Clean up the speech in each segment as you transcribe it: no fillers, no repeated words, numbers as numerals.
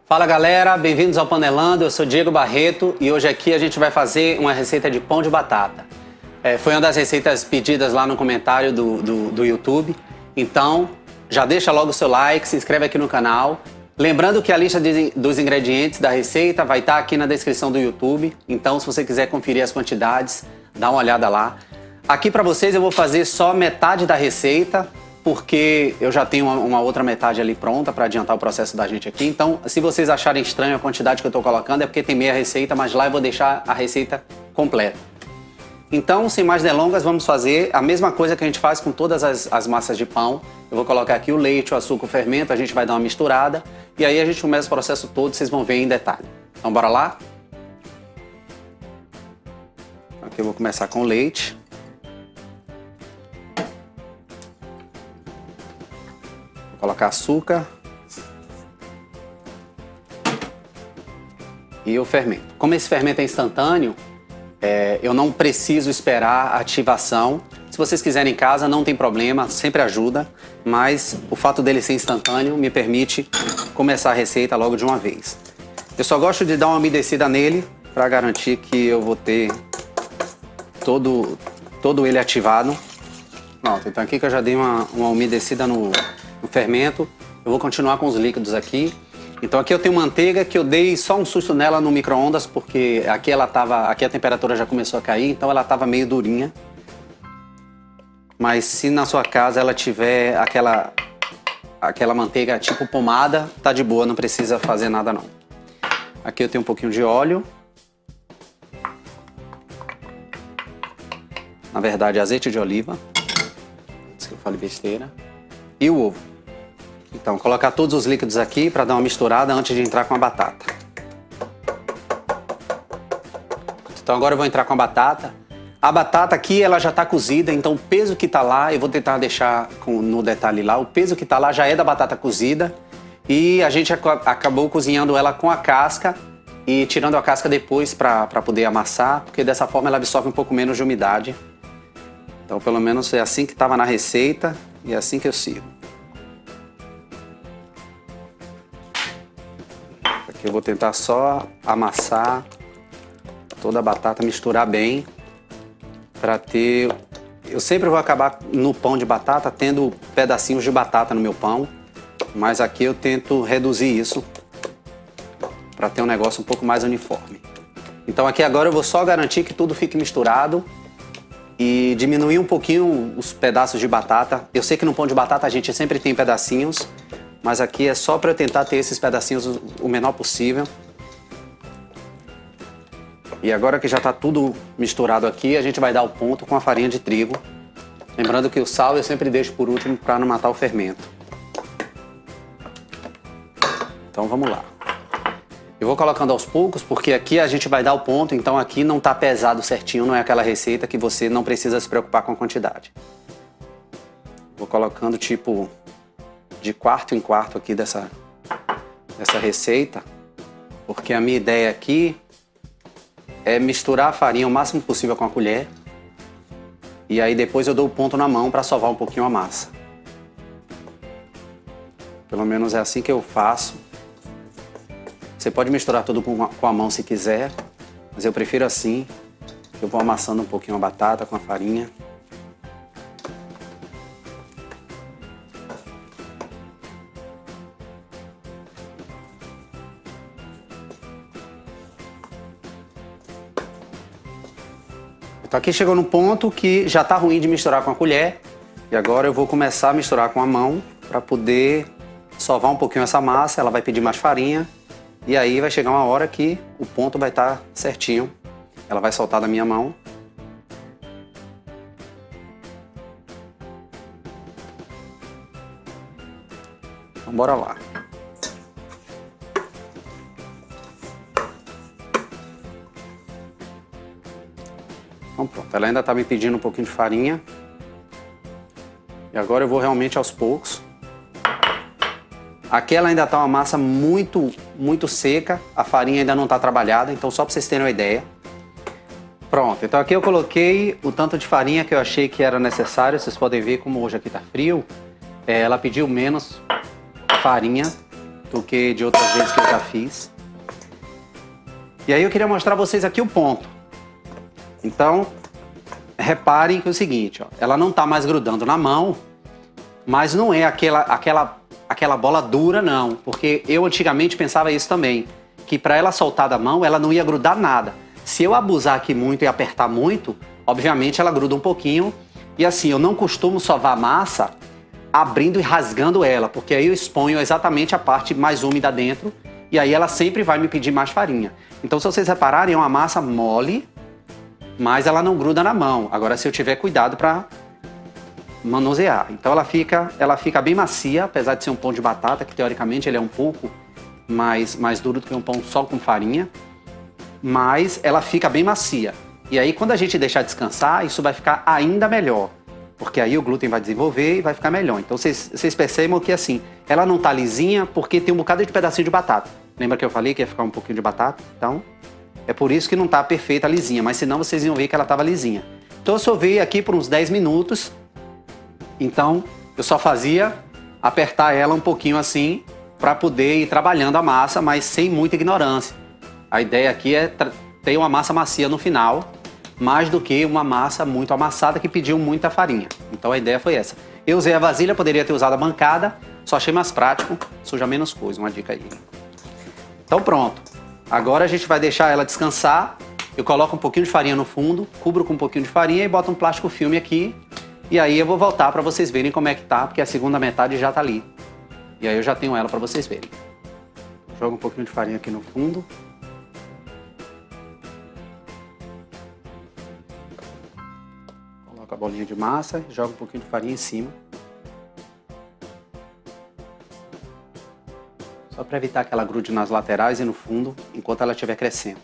Fala galera, bem-vindos ao Panelando, eu sou Diego Barreto e hoje aqui a gente vai fazer uma receita de pão de batata. Foi uma das receitas pedidas lá no comentário do YouTube, então já deixa logo o seu like, se inscreve aqui no canal. Lembrando que a lista dos ingredientes da receita vai estar aqui na descrição do YouTube, então se você quiser conferir as quantidades, dá uma olhada lá. Aqui para vocês eu vou fazer só metade da receita, porque eu já tenho uma outra metade ali pronta para adiantar o processo da gente aqui. Então, se vocês acharem estranho a quantidade que eu estou colocando, é porque tem meia receita, mas lá eu vou deixar a receita completa. Então, sem mais delongas, vamos fazer a mesma coisa que a gente faz com todas as massas de pão. Eu vou colocar aqui o leite, o açúcar, o fermento, a gente vai dar uma misturada e aí a gente começa o processo todo, vocês vão ver em detalhe. Então, bora lá? Aqui eu vou começar com o leite. Colocar açúcar e o fermento. Como esse fermento é instantâneo, eu não preciso esperar a ativação. Se vocês quiserem em casa, não tem problema, sempre ajuda, mas o fato dele ser instantâneo me permite começar a receita logo de uma vez. Eu só gosto de dar uma umedecida nele para garantir que eu vou ter todo ele ativado. Pronto, então aqui que eu já dei uma umedecida no fermento, eu vou continuar com os líquidos aqui. Então aqui eu tenho manteiga que eu dei só um susto nela no micro-ondas, porque aqui a temperatura já começou a cair, então ela estava meio durinha. Mas se na sua casa ela tiver aquela manteiga tipo pomada, tá de boa, não precisa fazer nada não. Aqui eu tenho um pouquinho de óleo. Na verdade, azeite de oliva. Antes que eu fale besteira. E o ovo. Então, colocar todos os líquidos aqui para dar uma misturada antes de entrar com a batata. Então agora eu vou entrar com a batata. A batata aqui ela já está cozida, então o peso que está lá, eu vou tentar deixar no detalhe lá, o peso que está lá já é da batata cozida. E a gente acabou cozinhando ela com a casca e tirando a casca depois para poder amassar, porque dessa forma ela absorve um pouco menos de umidade. Então pelo menos é assim que estava na receita e é assim que eu sirvo. Eu vou tentar só amassar toda a batata, misturar bem, para ter... Eu sempre vou acabar no pão de batata tendo pedacinhos de batata no meu pão, mas aqui eu tento reduzir isso para ter um negócio um pouco mais uniforme. Então aqui agora eu vou só garantir que tudo fique misturado e diminuir um pouquinho os pedaços de batata. Eu sei que no pão de batata a gente sempre tem pedacinhos, mas aqui é só para eu tentar ter esses pedacinhos o menor possível. E agora que já está tudo misturado aqui, a gente vai dar o ponto com a farinha de trigo. Lembrando que o sal eu sempre deixo por último para não matar o fermento. Então vamos lá. Eu vou colocando aos poucos, porque aqui a gente vai dar o ponto, então aqui não está pesado certinho, não é aquela receita que você não precisa se preocupar com a quantidade. Vou colocando tipo de quarto em quarto aqui dessa receita, porque a minha ideia aqui é misturar a farinha o máximo possível com a colher e aí depois eu dou o ponto na mão para sovar um pouquinho a massa. Pelo menos é assim que eu faço. Você pode misturar tudo com a mão se quiser, mas eu prefiro assim. Eu vou amassando um pouquinho a batata com a farinha. Então aqui chegou no ponto que já está ruim de misturar com a colher. E agora eu vou começar a misturar com a mão para poder sovar um pouquinho essa massa. Ela vai pedir mais farinha. E aí vai chegar uma hora que o ponto vai estar certinho. Ela vai soltar da minha mão. Então bora lá. Então pronto, ela ainda está me pedindo um pouquinho de farinha. E agora eu vou realmente aos poucos. Aqui ela ainda está uma massa muito seca, a farinha ainda não está trabalhada, então só para vocês terem uma ideia. Pronto, então aqui eu coloquei o tanto de farinha que eu achei que era necessário. Vocês podem ver como hoje aqui está frio. Ela pediu menos farinha do que de outras vezes que eu já fiz. E aí eu queria mostrar a vocês aqui o ponto. Então, reparem que é o seguinte, ó, ela não está mais grudando na mão, mas não é aquela bola dura não, porque eu antigamente pensava isso também, que para ela soltar da mão, ela não ia grudar nada. Se eu abusar aqui muito e apertar muito, obviamente ela gruda um pouquinho. E assim, eu não costumo sovar a massa abrindo e rasgando ela, porque aí eu exponho exatamente a parte mais úmida dentro e aí ela sempre vai me pedir mais farinha. Então, se vocês repararem, é uma massa mole, mas ela não gruda na mão. Agora, se eu tiver cuidado para manusear. Então, ela fica bem macia, apesar de ser um pão de batata, que teoricamente ele é um pouco mais duro do que um pão só com farinha, mas ela fica bem macia. E aí, quando a gente deixar descansar, isso vai ficar ainda melhor, porque aí o glúten vai desenvolver e vai ficar melhor. Então, vocês percebam que assim, ela não tá lisinha porque tem um bocado de pedacinho de batata. Lembra que eu falei que ia ficar um pouquinho de batata? Então, é por isso que não tá perfeita lisinha, mas senão vocês iam ver que ela tava lisinha. Então, eu sovei aqui por uns 10 minutos. Então, eu só fazia apertar ela um pouquinho assim, para poder ir trabalhando a massa, mas sem muita ignorância. A ideia aqui é ter uma massa macia no final, mais do que uma massa muito amassada que pediu muita farinha. Então a ideia foi essa. Eu usei a vasilha, poderia ter usado a bancada, só achei mais prático, suja menos coisa, uma dica aí. Então pronto. Agora a gente vai deixar ela descansar. Eu coloco um pouquinho de farinha no fundo, cubro com um pouquinho de farinha e boto um plástico filme aqui. E aí eu vou voltar para vocês verem como é que tá, porque a segunda metade já tá ali. E aí eu já tenho ela para vocês verem. Jogo um pouquinho de farinha aqui no fundo. Coloco a bolinha de massa e jogo um pouquinho de farinha em cima. Só para evitar que ela grude nas laterais e no fundo, enquanto ela estiver crescendo.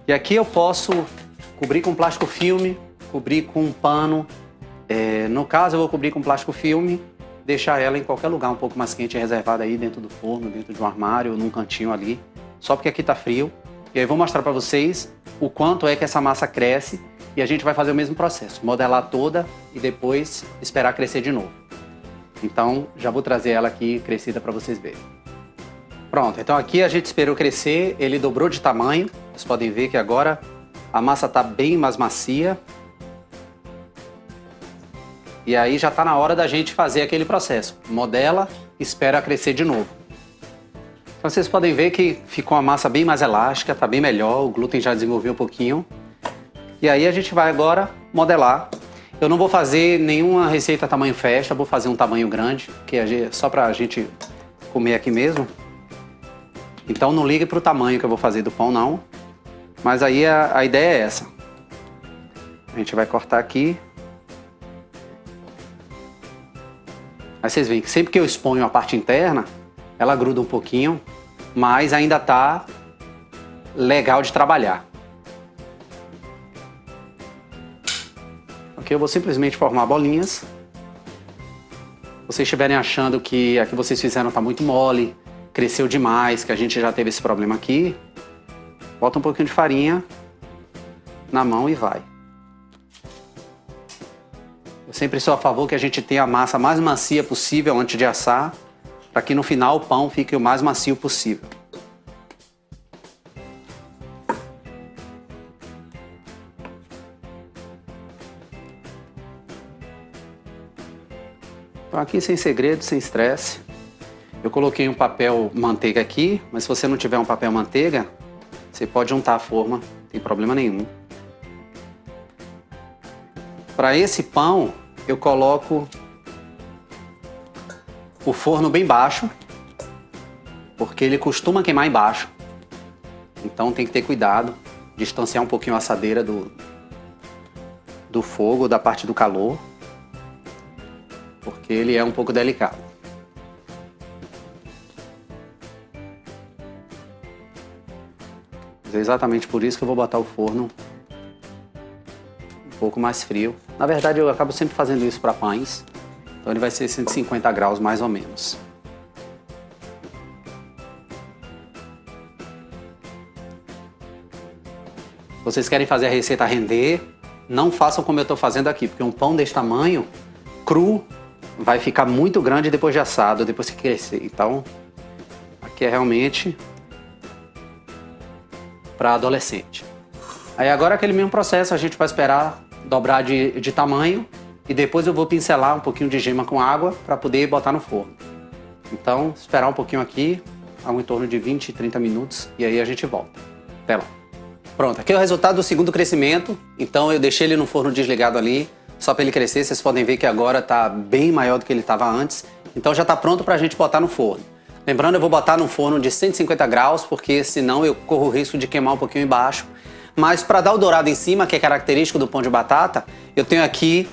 E aqui eu posso cobrir com plástico filme, cobrir com um pano. No caso eu vou cobrir com plástico filme, deixar ela em qualquer lugar um pouco mais quente, reservada aí dentro do forno, dentro de um armário ou num cantinho ali, só porque aqui tá frio. E aí eu vou mostrar para vocês o quanto é que essa massa cresce e a gente vai fazer o mesmo processo, modelar toda e depois esperar crescer de novo. Então já vou trazer ela aqui crescida para vocês verem. Pronto, então aqui a gente esperou crescer, ele dobrou de tamanho, vocês podem ver que agora a massa tá bem mais macia. E aí já está na hora da gente fazer aquele processo. Modela, espera crescer de novo. Então vocês podem ver que ficou uma massa bem mais elástica, está bem melhor, o glúten já desenvolveu um pouquinho. E aí a gente vai agora modelar. Eu não vou fazer nenhuma receita tamanho festa, vou fazer um tamanho grande, que é só para a gente comer aqui mesmo. Então não ligue para o tamanho que eu vou fazer do pão não. Mas aí a ideia é essa. A gente vai cortar aqui. Aí vocês veem que sempre que eu exponho a parte interna, ela gruda um pouquinho, mas ainda tá legal de trabalhar. Aqui eu vou simplesmente formar bolinhas. Se vocês estiverem achando que a que vocês fizeram tá muito mole, cresceu demais, que a gente já teve esse problema aqui, bota um pouquinho de farinha na mão e vai. Eu sempre sou a favor que a gente tenha a massa mais macia possível antes de assar, para que no final o pão fique o mais macio possível. Então aqui sem segredo, sem estresse. Eu coloquei um papel manteiga aqui, mas se você não tiver um papel manteiga, você pode untar a forma, não tem problema nenhum. Para esse pão, eu coloco o forno bem baixo, porque ele costuma queimar embaixo. Então tem que ter cuidado, distanciar um pouquinho a assadeira do fogo, da parte do calor, porque ele é um pouco delicado. É exatamente por isso que eu vou botar o forno um pouco mais frio. Na verdade, eu acabo sempre fazendo isso para pães, então ele vai ser 150 graus mais ou menos. Se vocês querem fazer a receita render, não façam como eu estou fazendo aqui, porque um pão desse tamanho, cru, vai ficar muito grande depois de assado, depois que crescer. Então, que é realmente para adolescente. Aí agora aquele mesmo processo, a gente vai esperar dobrar de tamanho e depois eu vou pincelar um pouquinho de gema com água para poder botar no forno. Então, esperar um pouquinho aqui, algo em torno de 20, 30 minutos e aí a gente volta. Até lá. Pronto, aqui é o resultado do segundo crescimento. Então eu deixei ele no forno desligado ali, só para ele crescer. Vocês podem ver que agora está bem maior do que ele estava antes. Então já está pronto para a gente botar no forno. Lembrando, eu vou botar no forno de 150 graus, porque senão eu corro o risco de queimar um pouquinho embaixo. Mas para dar o dourado em cima, que é característico do pão de batata, eu tenho aqui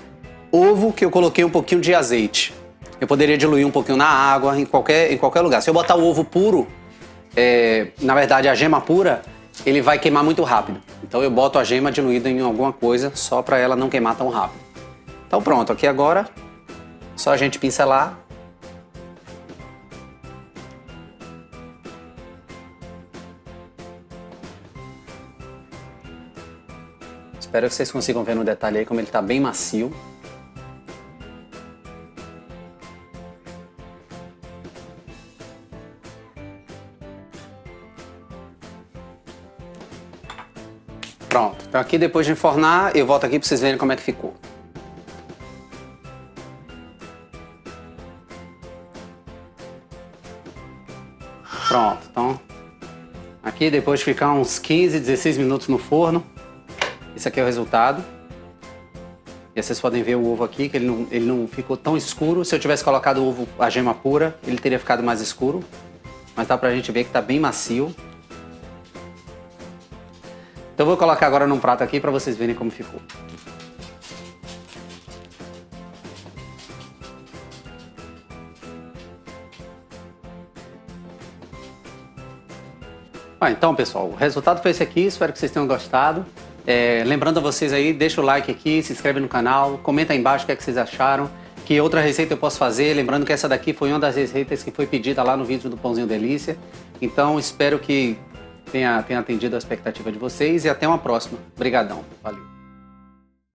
ovo que eu coloquei um pouquinho de azeite. Eu poderia diluir um pouquinho na água, em qualquer lugar. Se eu botar o ovo puro, na verdade a gema pura, ele vai queimar muito rápido. Então eu boto a gema diluída em alguma coisa só para ela não queimar tão rápido. Então pronto, aqui agora só a gente pincelar. Espero que vocês consigam ver no detalhe aí como ele está bem macio. Pronto, então aqui depois de enfornar, eu volto aqui para vocês verem como é que ficou. Pronto, então aqui depois de ficar uns 15, 16 minutos no forno, esse aqui é o resultado. E vocês podem ver o ovo aqui, que ele não ficou tão escuro. Se eu tivesse colocado o ovo, a gema pura, ele teria ficado mais escuro. Mas dá pra gente ver que tá bem macio. Então eu vou colocar agora num prato aqui para vocês verem como ficou. Então, pessoal, o resultado foi esse aqui. Espero que vocês tenham gostado. Lembrando a vocês aí, deixa o like aqui, se inscreve no canal, comenta aí embaixo o que é que vocês acharam, que outra receita eu posso fazer. Lembrando que essa daqui foi uma das receitas que foi pedida lá no vídeo do Pãozinho Delícia. Então, espero que tenha atendido a expectativa de vocês e até uma próxima. Obrigadão. Valeu.